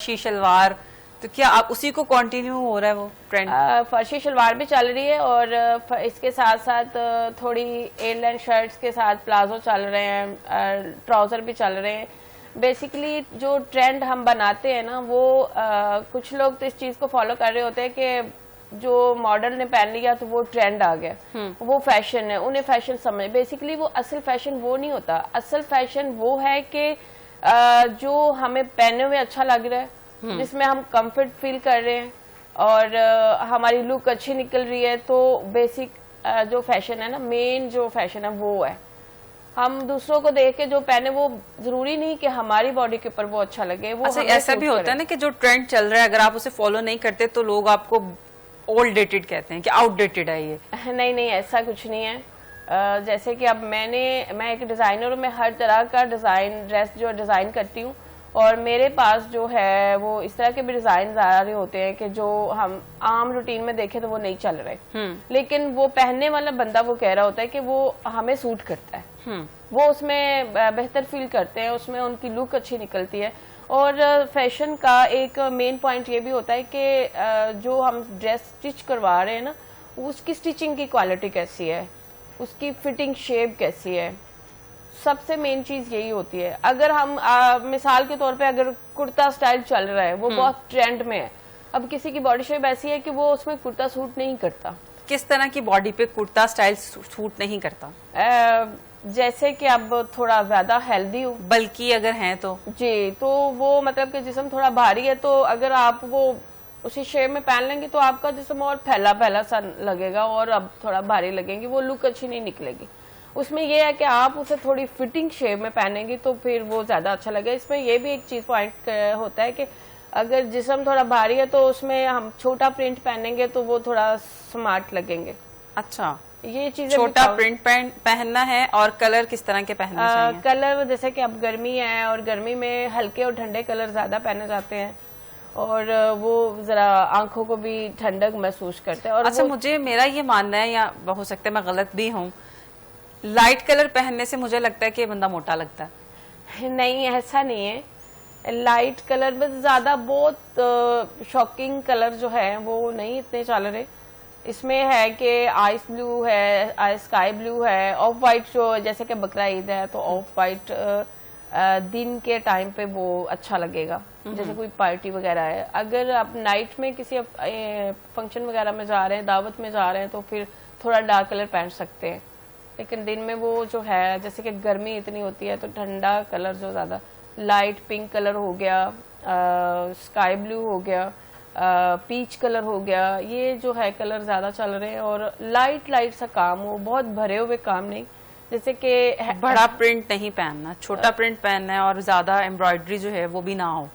फर्शी शलवार, तो क्या आप उसी को कंटिन्यू हो रहा है वो ट्रेंड? फर्शी शलवार भी चल रही है और इसके साथ साथ थोड़ी एयरलाइन शर्ट्स के साथ प्लाजो चल रहे हैं, ट्राउजर भी चल रहे हैं। बेसिकली जो ट्रेंड हम बनाते हैं ना वो कुछ लोग तो इस चीज को फॉलो कर रहे होते हैं कि जो मॉडल ने पहन लिया तो वो ट्रेंड आ गया, वो फैशन है, उन्हें फैशन समझ। बेसिकली वो असल फैशन वो नहीं होता। असल फैशन वो है कि जो हमें पहने हुए अच्छा लग रहा है, जिसमें हम कंफर्ट फील कर रहे हैं और हमारी लुक अच्छी निकल रही है। तो बेसिक जो फैशन है ना, मेन जो फैशन है वो है। हम दूसरों को देख के जो पहने, वो जरूरी नहीं कि हमारी बॉडी के ऊपर वो अच्छा लगे। वो अच्छा, ऐसा भी होता है ना कि जो ट्रेंड चल रहा है अगर आप उसे फॉलो नहीं करते तो लोग आपको ओल्ड डेटेड कहते हैं कि आउटडेटेड है ये। नहीं नहीं, ऐसा कुछ नहीं है। जैसे कि अब मैं एक डिजाइनर हूँ, मैं हर तरह का डिजाइन ड्रेस जो डिजाइन करती हूँ और मेरे पास जो है वो इस तरह के भी डिजाइन आ रहे होते हैं कि जो हम आम रूटीन में देखें तो वो नहीं चल रहे, लेकिन वो पहनने वाला बंदा वो कह रहा होता है कि वो हमें सूट करता है, वो उसमें बेहतर फील करते हैं, उसमें उनकी लुक अच्छी निकलती है। और फैशन का एक मेन पॉइंट ये भी होता है कि जो हम ड्रेस स्टिच करवा रहे हैं ना, उसकी स्टिचिंग की क्वालिटी कैसी है, उसकी फिटिंग शेप कैसी है, सबसे मेन चीज यही होती है। अगर हम मिसाल के तौर पे अगर कुर्ता स्टाइल चल रहा है, वो बहुत ट्रेंड में है, अब किसी की बॉडी शेप ऐसी है कि वो उसमें कुर्ता सूट नहीं करता। किस तरह की बॉडी पे कुर्ता स्टाइल सूट नहीं करता? जैसे कि अब थोड़ा ज्यादा हेल्दी हो, बल्कि अगर हैं तो जी, तो वो मतलब कि जिस्म थोड़ा भारी है, तो अगर आप वो उसी शेप में पहन लेंगे तो आपका जिस्म और फैला फैला सा लगेगा और अब थोड़ा भारी लगेंगी, वो लुक अच्छी नहीं निकलेगी। उसमें ये है कि आप उसे थोड़ी फिटिंग शेप में पहनेंगे तो फिर वो ज्यादा अच्छा लगेगा। इसमें ये भी एक चीज पॉइंट होता है कि अगर जिस्म थोड़ा भारी है तो उसमें हम छोटा प्रिंट पहनेंगे तो वो थोड़ा स्मार्ट लगेंगे। अच्छा, ये चीजें छोटा प्रिंट पहनना है और कलर किस तरह के पहनने चाहिए? कलर जैसे कि अब गर्मी है और गर्मी में हल्के और ठंडे कलर ज्यादा पहने जाते हैं और वो जरा आंखों को भी ठंडक महसूस करते हैं। और अच्छा, मुझे मेरा ये मानना है, या हो सकता है मैं गलत भी हूँ, लाइट कलर पहनने से मुझे लगता है कि बंदा मोटा लगता है। नहीं, ऐसा नहीं है। लाइट कलर में ज्यादा बहुत शॉकिंग कलर जो है वो नहीं इतने चल रहे। इसमें है कि आइस ब्लू है, स्काई ब्लू है, ऑफ वाइट, जो जैसे कि बकरा ईद है तो ऑफ वाइट दिन के टाइम पे वो अच्छा लगेगा, जैसे कोई पार्टी वगैरह है। अगर आप नाइट में किसी फंक्शन वगैरह में जा रहे हैं, दावत में जा रहे हैं, तो फिर थोड़ा डार्क कलर पहन सकते हैं। लेकिन दिन में वो जो है, जैसे कि गर्मी इतनी होती है तो ठंडा कलर जो ज्यादा, लाइट पिंक कलर हो गया, स्काई ब्लू हो गया, पीच कलर हो गया, ये जो है कलर ज्यादा चल रहे हैं। और लाइट लाइट सा काम हो, बहुत भरे हुए काम नहीं, जैसे कि बड़ा प्रिंट नहीं पहनना, छोटा प्रिंट पहनना है और ज्यादा एम्ब्रॉयडरी जो है वो भी ना हो।